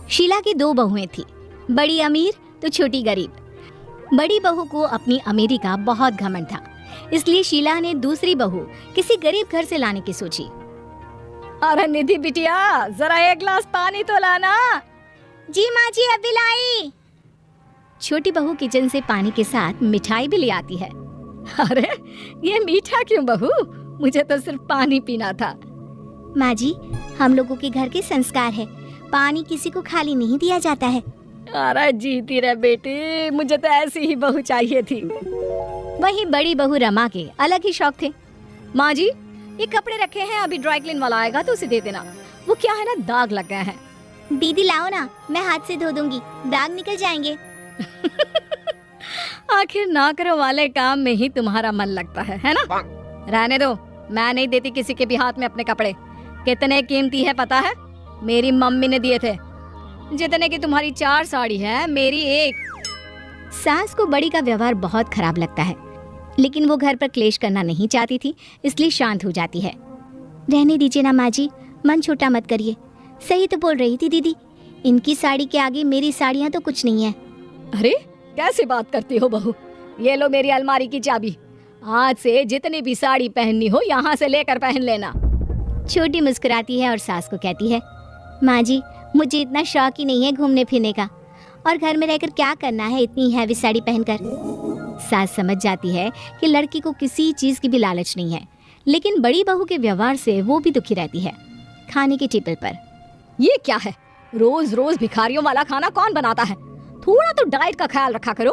शीला की दो बहुएं थी, बड़ी अमीर तो छोटी गरीब। बड़ी बहू को अपनी अमीरी का बहुत घमंड था, इसलिए शीला ने दूसरी बहू किसी गरीब घर से लाने की सोची। अरे निधि बिटिया, जरा एक गिलास पानी तो लाना। जी माँ जी, अभी लाई। छोटी बहू किचन से पानी के साथ मिठाई भी ले आती है। अरे ये मीठा क्यों बहू? मुझे तो सिर्फ पानी पीना था। माँ जी, हम लोगों के घर के संस्कार है, पानी किसी को खाली नहीं दिया जाता है। अरे जीती रे बेटी, मुझे तो ऐसी ही बहू चाहिए थी। वही बड़ी बहू रमा के अलग ही शौक थे। माँ जी, ये कपड़े रखे हैं, अभी ड्राई क्लीन वाला आएगा तो उसे दे देना। वो क्या है ना, दाग लग गए हैं। दीदी लाओ ना, मैं हाथ से धो दूंगी, दाग निकल जाएंगे। आखिर नौकरों वाले काम में ही तुम्हारा मन लगता है ना? रहने दो, मैं नहीं देती किसी के भी हाथ में अपने कपड़े। कितने कीमती है पता है? मेरी मम्मी ने दिए थे। जितने की तुम्हारी 4 साड़ी है, मेरी 1। सास को बड़ी का व्यवहार बहुत खराब लगता है, लेकिन वो घर पर क्लेश करना नहीं चाहती थी, इसलिए शांत हो जाती है। रहने दीजिए ना माँ जी, मन छोटा मत करिए। सही तो बोल रही थी दीदी, इनकी साड़ी के आगे मेरी साड़ियाँ तो कुछ नहीं है। अरे कैसी बात करती हो बहू? ये लो मेरी अलमारी की चाबी, आज से जितनी भी साड़ी पहननी हो यहाँ से लेकर पहन लेना। छोटी मुस्कुराती है और सास को कहती है, माँ जी मुझे इतना शौक ही नहीं है घूमने फिरने का, और घर में रहकर क्या करना है इतनी हैवी साड़ी पहनकर। सास समझ जाती है कि लड़की को किसी चीज की भी लालच नहीं है, लेकिन बड़ी बहू के व्यवहार से वो भी दुखी रहती है। खाने के टेबल पर ये क्या है? रोज रोज भिखारियों वाला खाना कौन बनाता है? थोड़ा तो डाइट का ख्याल रखा करो।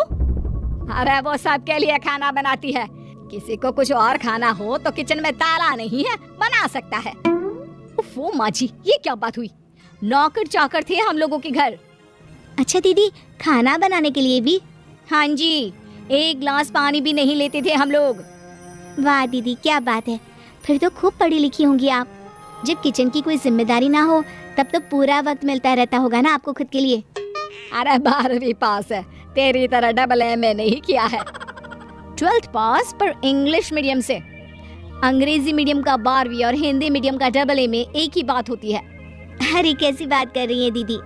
अरे वो सबके लिए खाना बनाती है, किसी को कुछ और खाना हो तो किचन में ताला नहीं है, बना सकता है। वो माँ जी, ये क्या बात हुई? नौकर चाकर थे हम लोगों के घर। अच्छा दीदी, खाना बनाने के लिए भी? हाँ जी, 1 गिलास पानी भी नहीं लेते थे हम लोग। वाह दीदी, क्या बात है, फिर तो खूब पढ़ी लिखी होंगी आप। जब किचन की कोई जिम्मेदारी ना हो तब तो पूरा वक्त मिलता रहता होगा ना आपको खुद के लिए। अरे 12वीं पास है, तेरी तरह डबल MA नहीं किया है। 12th पास पर इंग्लिश मीडियम से। अंग्रेजी मीडियम का 12वीं और हिंदी मीडियम का डबल MA एक ही बात होती है। अरे कैसी बात कर रही है दीदी,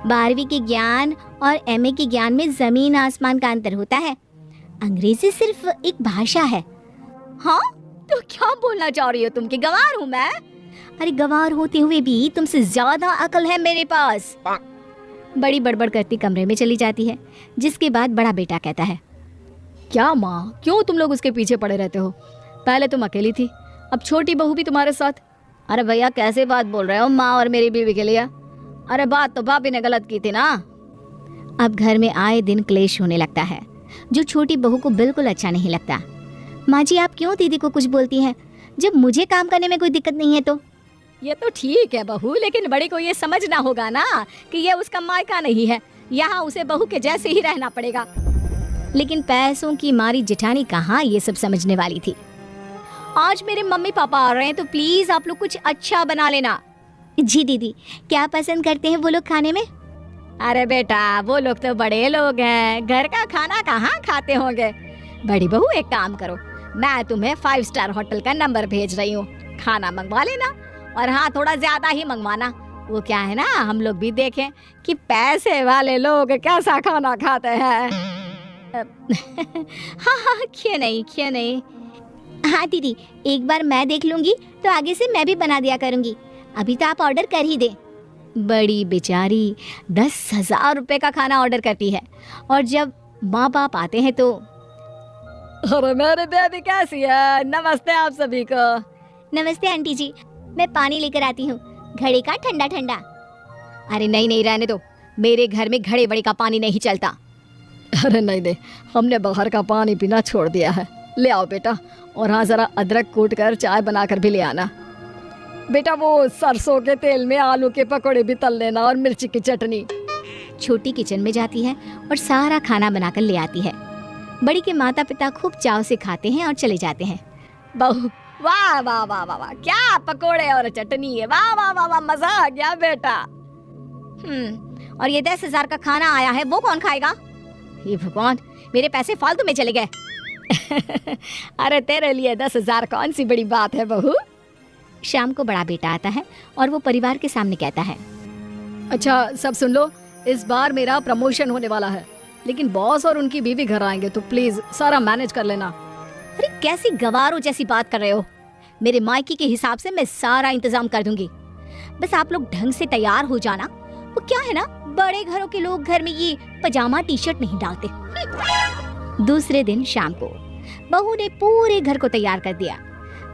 12वीं के ज्ञान और MA के ज्ञान में जमीन आसमान का अंतर होता है। अंग्रेजी सिर्फ एक भाषा है। हाँ, तो क्या बोलना चाह रही हो तुम कि गंवार हूँ मैं? अरे गंवार होते हुए भी तुमसे ज्यादा अकल है मेरे पास। बड़ी बड़बड़ करती कमरे में चली जाती है, जिसके बाद बड़ा बेटा कहता है, क्या माँ, क्यों तुम लोग उसके पीछे पड़े रहते हो? पहले तुम अकेली थी, अब छोटी बहू भी तुम्हारे साथ। अरे भैया कैसे बात बोल रहे हो माँ और मेरी बीवी के लिए? अरे बात तो भाभी ने गलत की थी ना। अब घर में आए दिन क्लेश होने लगता है, जो छोटी बहू को बिल्कुल अच्छा नहीं लगता। माँ जी आप क्यों दीदी को कुछ बोलती हैं, जब मुझे काम करने में कोई दिक्कत नहीं है तो? ये तो ठीक है बहू, लेकिन बड़ी को ये समझना होगा ना कि ये उसका मायका नहीं है, यहाँ उसे बहू के जैसे ही रहना पड़ेगा। लेकिन पैसों की मारी जेठानी कहाँ ये सब समझने वाली थी। आज मेरे मम्मी पापा आ रहे हैं तो प्लीज आप लोग कुछ अच्छा बना लेना। जी दीदी, क्या पसंद करते हैं वो लोग खाने में? अरे बेटा, वो लोग तो बड़े लोग हैं, घर का खाना कहाँ खाते होंगे। बड़ी बहू एक काम करो, मैं तुम्हें 5 स्टार होटल का नंबर भेज रही हूँ, खाना मंगवा लेना, और हाँ थोड़ा ज्यादा ही मंगवाना। वो क्या है ना, हम लोग भी देखें कि पैसे वाले लोग कैसा खाना खाते हैं। हाँ हाँ, क्यों नहीं। हाँ दीदी, एक बार मैं देख लूंगी तो आगे से मैं भी बना दिया करूंगी, अभी तो आप ऑर्डर कर ही दे। बड़ी बेचारी 10,000 रुपए का खाना ऑर्डर करती है, और जब माँ बाप आते हैं तो, अरे मेरी बेबी कैसी है? नमस्ते आप सभी को। नमस्ते आंटी जी, मैं पानी लेकर आती हूँ, घड़े का ठंडा ठंडा। अरे नहीं, रहने दो, मेरे घर में घड़े बड़े का पानी नहीं चलता। अरे नहीं, हमने बाहर का पानी पीना छोड़ दिया है। ले आओ बेटा, और हाँ जरा अदरक कूट कर चाय बनाकर भी ले आना। बेटा वो सरसों के तेल में आलू के पकौड़े भी तल लेना, और मिर्ची की चटनी। छोटी किचन में जाती है और सारा खाना बनाकर ले आती है। बड़ी के माता पिता खूब चाव से खाते हैं और चले जाते हैं। बहू वाह वाह वाह वाह वाह, क्या पकोड़े और चटनी है, वाह वाह वाह वाह, मजा आ गया बेटा। और ये 10,000 का खाना आया है, वो कौन खाएगा? ये भगवान, मेरे पैसे फालतू में चले गए। अरे तेरे लिए 10,000 कौन सी बड़ी बात है बहू। शाम को बड़ा बेटा आता है और वो परिवार के सामने कहता है, अच्छा सब सुन लो, इस बार मेरा प्रमोशन होने वाला है, लेकिन बॉस और उनकी बीवी घर आएंगे तो प्लीज सारा मैनेज कर लेना। अरे कैसी गवारों जैसी बात कर रहे हो? मेरे मायके के हिसाब से मैं सारा इंतजाम कर दूंगी। बस आप लोग ढंग से तैयार हो जाना। वो क्या है ना, बड़े घरों के लोग घर में ये पजामा टी शर्ट नहीं डालते। दूसरे दिन शाम को बहू ने पूरे घर को तैयार कर दिया।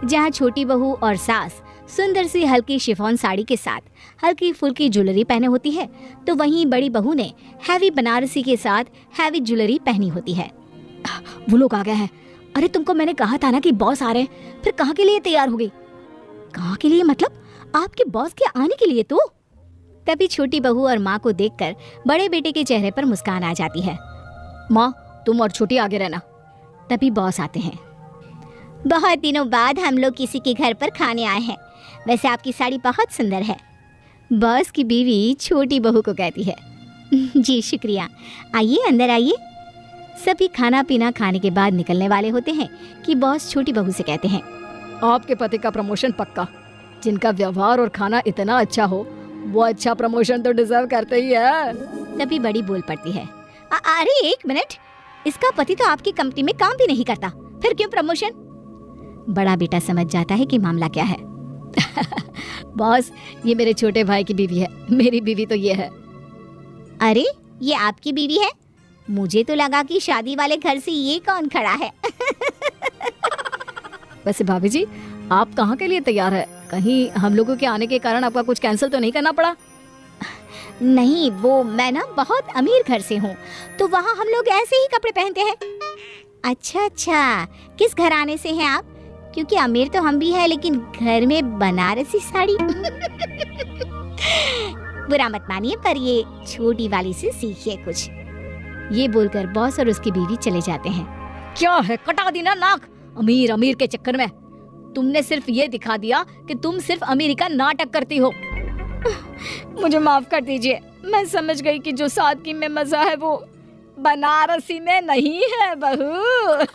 जहाँ छोटी बहू और सास सुंदर सी हल्की शिफॉन साड़ी के साथ हल्की फुल्की ज्वेलरी पहने होती है, तो वहीं बड़ी बहू ने हैवी बनारसी के साथ हैवी ज्वेलरी पहनी होती है। वो लोग आ गए हैं। अरे तुमको मैंने कहा था ना कि बॉस आ रहे हैं, फिर कहाँ के लिए तैयार हो गई? कहाँ के लिए मतलब? आपके बॉस के आने के लिए तो। तभी छोटी बहू और माँ को देखकर बड़े बेटे के चेहरे पर मुस्कान आ जाती है। माँ तुम और छोटी आगे रहना। तभी बॉस आते हैं। बहुत दिनों बाद हम लोग किसी के घर पर खाने आए हैं। वैसे आपकी साड़ी बहुत सुंदर है। बॉस की बीवी छोटी बहू को कहती है। जी शुक्रिया, आइए अंदर आइए। सभी खाना पीना खाने के बाद निकलने वाले होते हैं कि बॉस छोटी बहू से कहते हैं, आपके पति का प्रमोशन पक्का। जिनका व्यवहार और खाना इतना अच्छा हो वो अच्छा प्रमोशन तो डिजर्व करते ही है। तभी बड़ी बोल पड़ती है, अरे एक मिनट, इसका पति तो आपकी कंपनी में काम भी नहीं करता, फिर क्यों प्रमोशन? बड़ा बेटा समझ जाता है कि मामला क्या है। बॉस ये मेरे छोटे भाई की बीवी है, मेरी बीवी तो ये है। अरे ये आपकी बीवी है? मुझे तो लगा कि शादी वाले घर से ये कौन खड़ा है। वैसे भाभी जी आप कहाँ के लिए तैयार है? कहीं हम लोगों के आने के कारण आपका कुछ कैंसिल तो नहीं करना पड़ा? नहीं, वो मैं ना बहुत अमीर घर से हूँ, तो वहाँ हम लोग ऐसे ही कपड़े पहनते हैं। अच्छा अच्छा, किस घराने से हैं आप? क्योंकि अमीर तो हम भी हैं, लेकिन घर में बनारसी साड़ी। बुरा मत मानिए, पर ये छोटी वाली से सीखिए कुछ। ये बोलकर बॉस और उसकी बीवी चले जाते हैं। क्या है, कटा दी ना नाक। अमीर अमीर के चक्कर में तुमने सिर्फ ये दिखा दिया कि तुम सिर्फ अमीरी का नाटक करती हो। मुझे माफ कर दीजिए, मैं समझ गई कि जो सादगी में मजा है वो बनारसी में नहीं है बहू।